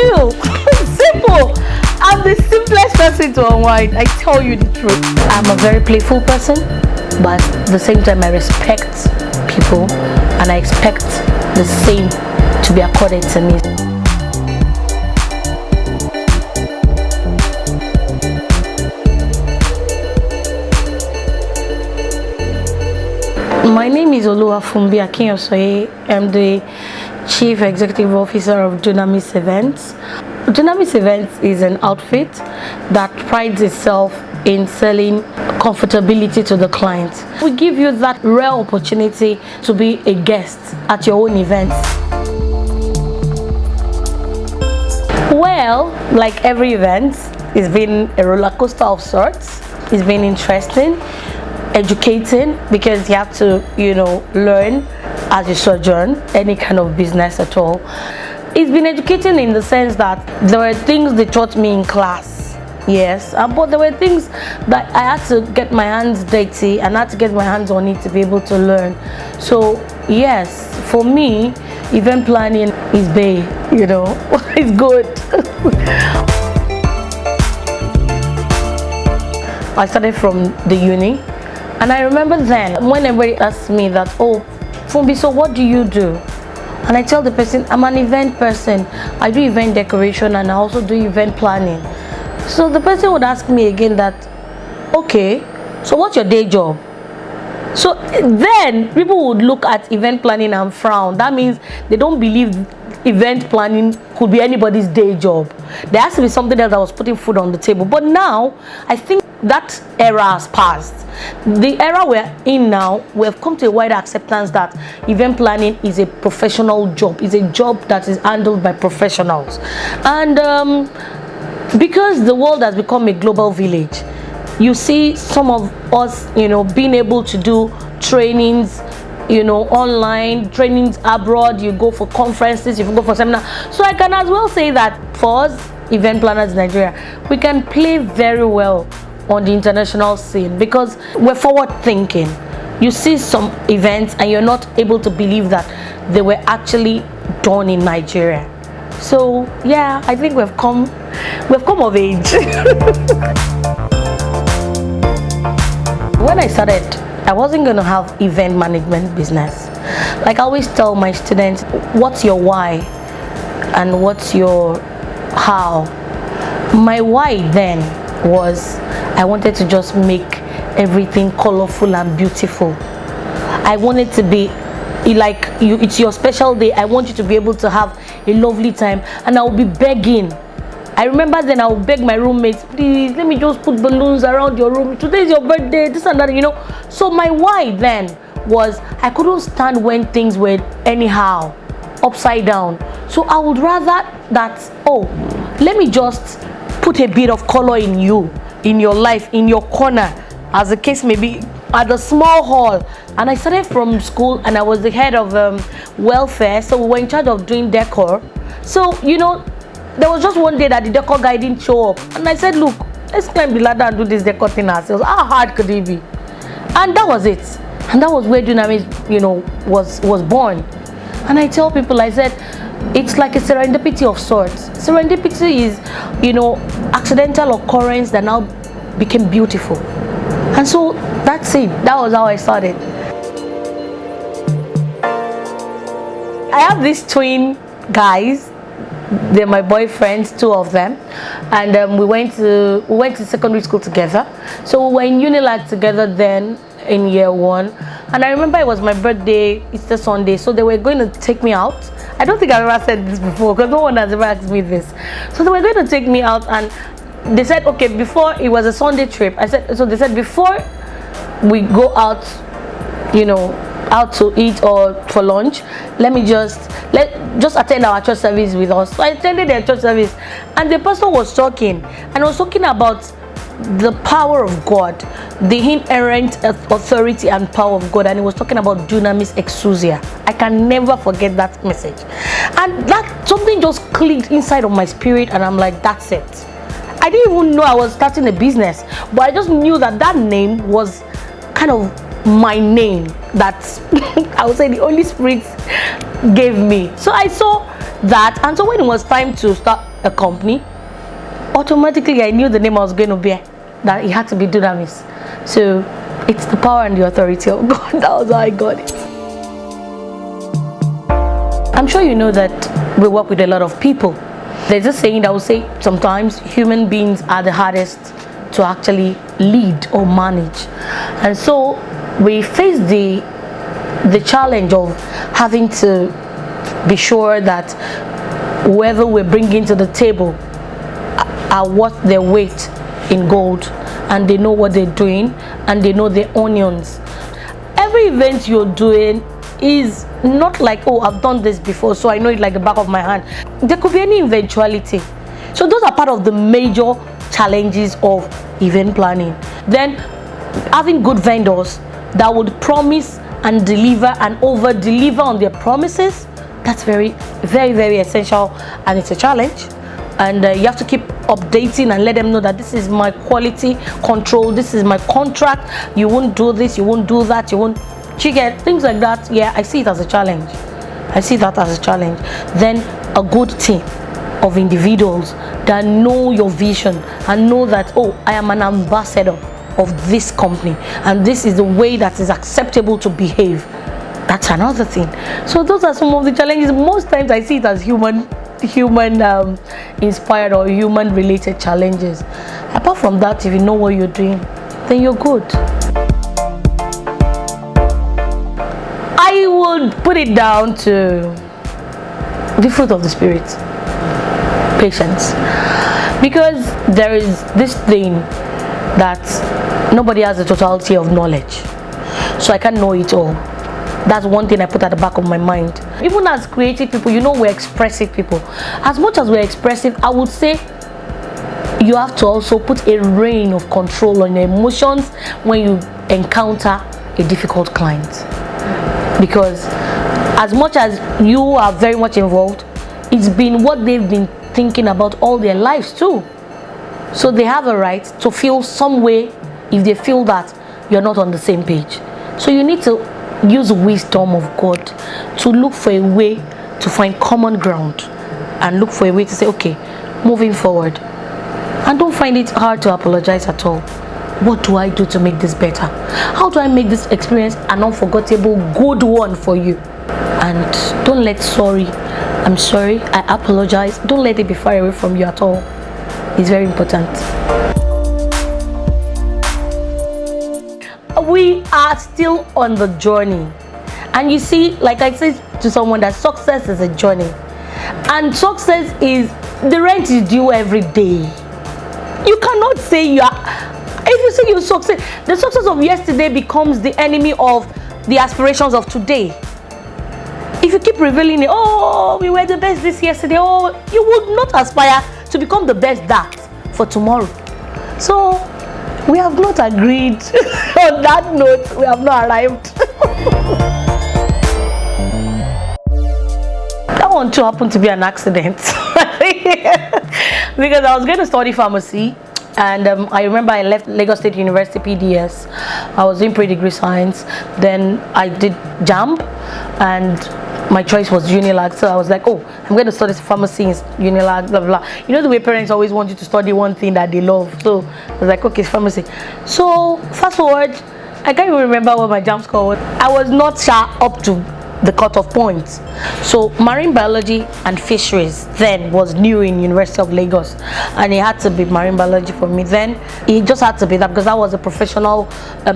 chill. Simple. I'm the simplest person to unwind. I tell you the truth. I'm a very playful person, but at the same time I respect people and I expect the same to be accorded to me. My name is Oluwafunbi Akinyosoye. I'm the Chief Executive Officer of Dunamis Events. Dunamis Events is an outfit that prides itself in selling comfortability to the client. We give you that rare opportunity to be a guest at your own events. Well, like every event, it's been a roller coaster of sorts. It's been interesting, educating, because you have to, learn as you sojourn any kind of business at all. It's been educating in the sense that there were things they taught me in class, yes, but there were things that I had to get my hands dirty and I had to get my hands on it to be able to learn. So yes, for me, event planning is bae, it's good. I started from the uni, and I remember then when everybody asked me that, oh, Fumbi, so what do you do? And I tell the person, I'm an event person. I do event decoration and I also do event planning. So the person would ask me again that, okay, so what's your day job? So then people would look at event planning and frown. That means they don't believe event planning could be anybody's day job. There has to be something else that was putting food on the table. But now, I think that era has passed. The era we're in now, we have come to a wider acceptance that event planning is a professional job. It's a job that is handled by professionals. And because the world has become a global village, you see some of us, being able to do trainings, online trainings abroad. You go for conferences, you go for seminars. So I can as well say that for us event planners in Nigeria, we can play very well on the international scene because we're forward thinking. You see some events and you're not able to believe that they were actually done in Nigeria. So yeah, I think we've come of age. When I started, I wasn't going to have event management business. Like I always tell my students, what's your why and what's your how? My why then was I wanted to just make everything colorful and beautiful. I wanted to be like you, it's your special day. I want you to be able to have a lovely time, and I will be begging. I remember then I would beg my roommates, please let me just put balloons around your room. Today's your birthday, this and that, So my why then was I couldn't stand when things were anyhow, upside down. So I would rather that, let me just put a bit of color in you, in your life, in your corner, as the case may be, at the small hall. And I started from school and I was the head of welfare, so we were in charge of doing decor. So, there was just one day that the decor guy didn't show up. And I said, look, let's climb the ladder and do this decor thing ourselves. How hard could it be? And that was it. And that was where Dunamis, was born. And I tell people, I said, it's like a serendipity of sorts. Serendipity is, accidental occurrence that now became beautiful. And so that's it. That was how I started. I have these twin guys. They're my boyfriends, two of them, and we went to secondary school together. So we were in Unilag together then in year one, and I remember it was my birthday, Easter Sunday, so they were going to take me out. I don't think I've ever said this before because no one has ever asked me this. So they were going to take me out, and they said, okay, before it was a Sunday trip. So they said before we go out, out to eat or for lunch, let just attend our church service with us. So I attended their church service, and the pastor was talking about the power of God, the inherent authority and power of God, and he was talking about Dunamis Exousia. I can never forget that message, and that something just clicked inside of my spirit, and I'm like, that's it. I didn't even know I was starting a business, but I just knew that name was kind of my name that I would say the Holy Spirit gave me. So I saw that, and so when it was time to start a company, automatically I knew the name I was going to bear, that it had to be Dunamis. So it's the power and the authority of God. That was how I got it. I'm sure you know that we work with a lot of people. There's a saying that will say sometimes human beings are the hardest to actually lead or manage. And so we face the challenge of having to be sure that whoever we're bringing to the table are worth their weight in gold, and they know what they're doing, and they know their onions. Every event you're doing is not like, oh, I've done this before, so I know it like the back of my hand. There could be any eventuality. So those are part of the major challenges of event planning. Then having good vendors that would promise and deliver and over deliver on their promises, that's very, very, very essential, and it's a challenge. And you have to keep updating and let them know that this is my quality control, this is my contract, you won't do this, you won't do that, you won't, you get things like that. Yeah, I see it as a challenge. I see that as a challenge. Then a good team of individuals that know your vision and know that, oh, I am an ambassador of this company and this is the way that is acceptable to behave. That's another thing. So those are some of the challenges. Most times I see it as human inspired or human related challenges. Apart from that, if you know what you're doing, then you're good. I would put it down to the fruit of the spirit, patience, because there is this thing that nobody has the totality of knowledge, so I can't know it all. That's one thing I put at the back of my mind. Even as creative people, you know, we're expressive people. As much as we're expressive, I would say you have to also put a rein of control on your emotions when you encounter a difficult client. Because as much as you are very much involved, it's been what they've been thinking about all their lives too. So they have a right to feel some way if they feel that you're not on the same page. So you need to use wisdom of God to look for a way to find common ground and look for a way to say, okay, moving forward. And don't find it hard to apologize at all. What do I do to make this better? How do I make this experience an unforgettable good one for you? And don't let sorry, I'm sorry, I apologize, don't let it be far away from you at all. It's very important. We are still on the journey, and you see, like I said to someone, that success is a journey, and success is, the rent is due every day. You cannot say you are, if you say you succeed, the success of yesterday becomes the enemy of the aspirations of today. If you keep revealing it, oh, we were the best this yesterday, oh, you would not aspire to become the best that for tomorrow. So we have not agreed on that note. We have not arrived. That one too happened to be an accident. Because I was going to study pharmacy, and I remember I left Lagos State University PDS. I was doing pre-degree science. Then I did JAMB, and my choice was Unilag. So I was like, oh, I'm going to study pharmacy in Unilag, blah, blah, blah. You know the way parents always want you to study one thing that they love. So I was like, okay, it's pharmacy. So fast forward, I can't even remember what my JAMB score was. I was not sharp up to the cutoff points. So marine biology and fisheries then was new in University of Lagos, and it had to be marine biology for me. Then it just had to be that, because that was a professional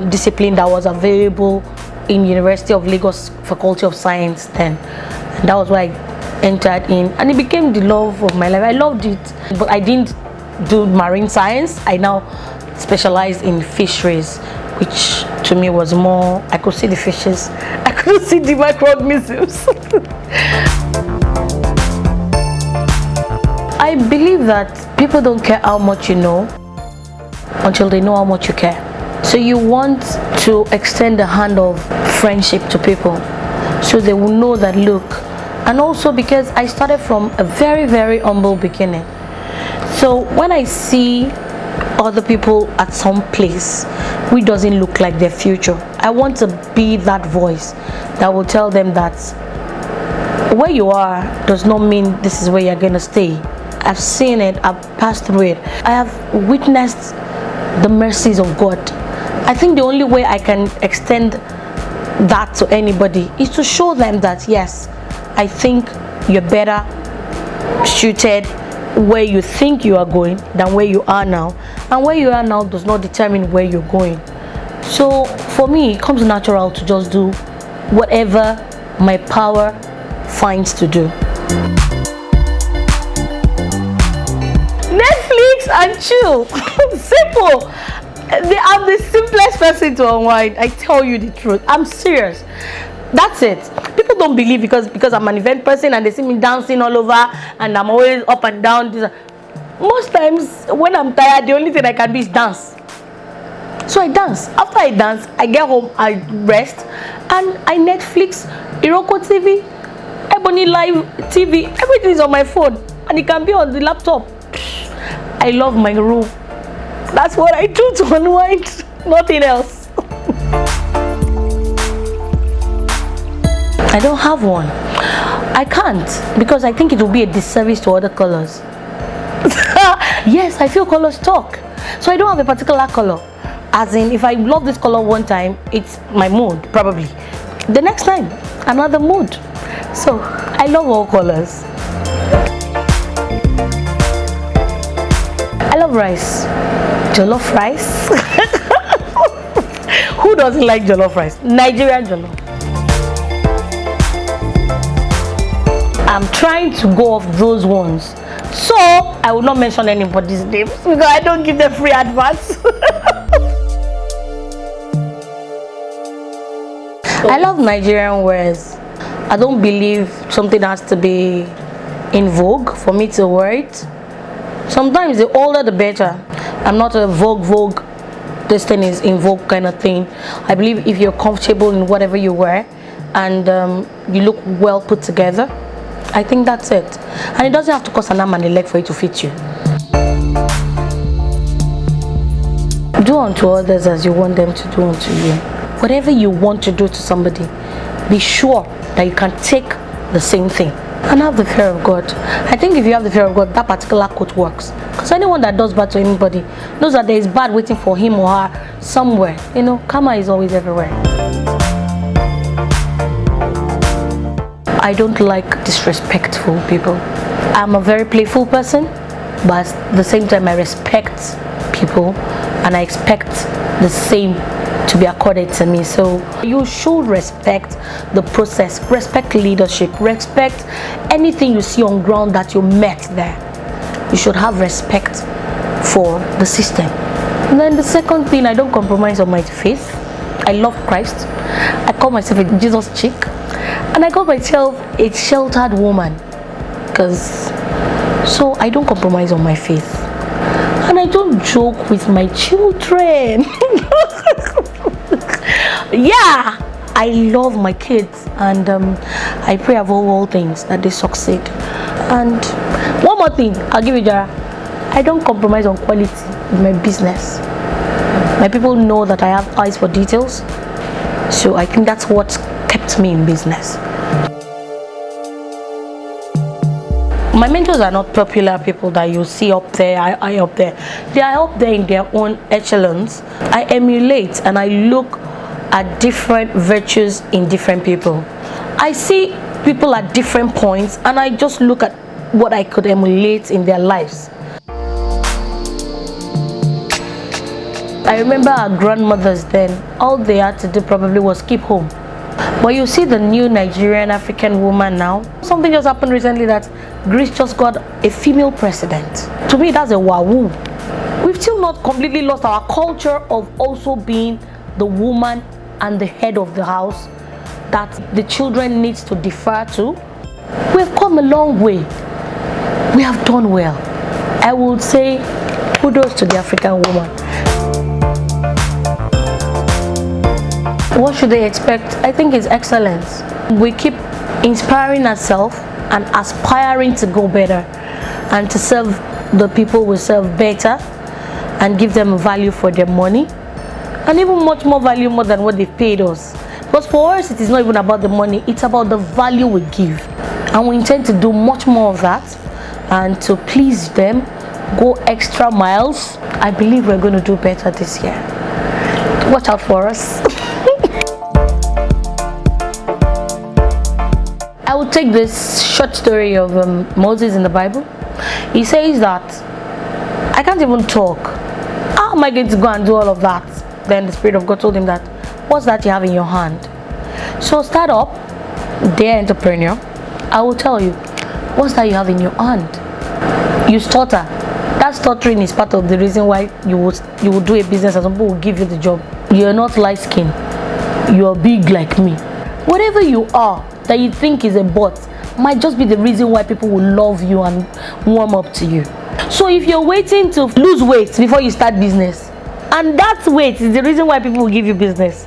discipline that was available in University of Lagos Faculty of Science then, and that was why I entered in, and it became the love of my life. I loved it, but I didn't do marine science. I now specialized in fisheries, which to me was more, I could see the fishes, I could see the microorganisms. I believe that people don't care how much you know until they know how much you care. So you want to extend the hand of friendship to people, so they will know that, look. And also because I started from a very, very humble beginning. So when I see other people at some place which doesn't look like their future, I want to be that voice that will tell them that where you are does not mean this is where you're going to stay. I've seen it, I've passed through it. I have witnessed the mercies of God. I think the only way I can extend that to anybody is to show them that yes, I think you're better suited where you think you are going than where you are now, and where you are now does not determine where you're going. So for me, it comes natural to just do whatever my power finds to do. Netflix and chill. Simple. I'm the simplest person to unwind. I tell you the truth. I'm serious. That's it. People don't believe because I'm an event person and they see me dancing all over and I'm always up and down. Most times when I'm tired, the only thing I can do is dance. So I dance. After I dance, I get home, I rest, and I Netflix, Iroko TV, Ebony Live TV, everything is on my phone and it can be on the laptop. I love my room. That's what I do to unwind, nothing else. I don't have one. I can't because I think it will be a disservice to other colors. Yes, I feel colors talk. So I don't have a particular color. As in, if I love this color one time, it's my mood, probably. The next time, another mood. So I love all colors. I love rice. Jollof rice. Who doesn't like jollof rice? Nigerian jollof. I'm trying to go off those ones, so I will not mention anybody's names because I don't give them free advance. I love Nigerian words. I don't believe something has to be in vogue for me to wear it. Sometimes the older the better. I'm not a vogue, this thing is in vogue kind of thing. I believe if you're comfortable in whatever you wear and you look well put together, I think that's it. And it doesn't have to cost an arm and a leg for it to fit you. Do unto others as you want them to do unto you. Whatever you want to do to somebody, be sure that you can take the same thing. And have the fear of God. I think if you have the fear of God, that particular quote works. Because anyone that does bad to anybody knows that there is bad waiting for him or her somewhere. You know, karma is always everywhere. I don't like disrespectful people. I'm a very playful person, but at the same time I respect people and I expect the same to be accorded to me. So you should respect the process, respect leadership, respect anything you see on ground that you met there. You should have respect for the system. And then the second thing, I don't compromise on my faith. I love Christ. I call myself a Jesus chick. And I call myself a sheltered woman. So I don't compromise on my faith. And I don't joke with my children. Yeah, I love my kids and I pray above all things that they succeed. And one more thing, I'll give you Jara. I don't compromise on quality in my business. My people know that I have eyes for details. So I think that's what kept me in business. My mentors are not popular people that you see up there, I up there. They are up there in their own echelons. I emulate and I look at different virtues in different people. I see people at different points and I just look at what I could emulate in their lives. I remember our grandmothers then, all they had to do probably was keep home. But you see the new Nigerian African woman now. Something just happened recently that Greece just got a female president. To me, that's a wahoo. We've still not completely lost our culture of also being the woman and the head of the house that the children needs to defer to. We've come a long way. We have done well. I would say kudos to the African woman. What should they expect? I think it's excellence. We keep inspiring ourselves and aspiring to go better and to serve the people we serve better and give them value for their money and even much more value more than what they've paid us. Because for us, it is not even about the money, it's about the value we give. And we intend to do much more of that and to please them, go extra miles. I believe we're going to do better this year. Watch out for us. I will take this short story of Moses in the Bible. He says that, I can't even talk. How am I going to go and do all of that? Then the Spirit of God told him that, what's that you have in your hand? So start up, dear entrepreneur. I will tell you, what's that you have in your hand? You stutter. That stuttering is part of the reason why you will do a business and some people will give you the job. You're not light skinned. You're big like me. Whatever you are that you think is a bot might just be the reason why people will love you and warm up to you. So if you're waiting to lose weight before you start business, and that weight is the reason why people will give you business,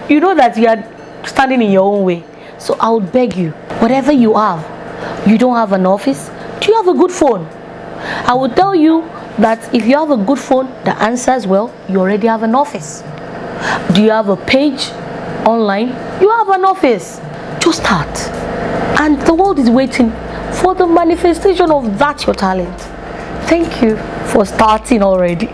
you know that you are standing in your own way. So I would beg you, whatever you have, you don't have an office, do you have a good phone? I will tell you that if you have a good phone, the answer is, well, you already have an office. Do you have a page online? You have an office. Just start. And the world is waiting for the manifestation of that your talent. Thank you for starting already.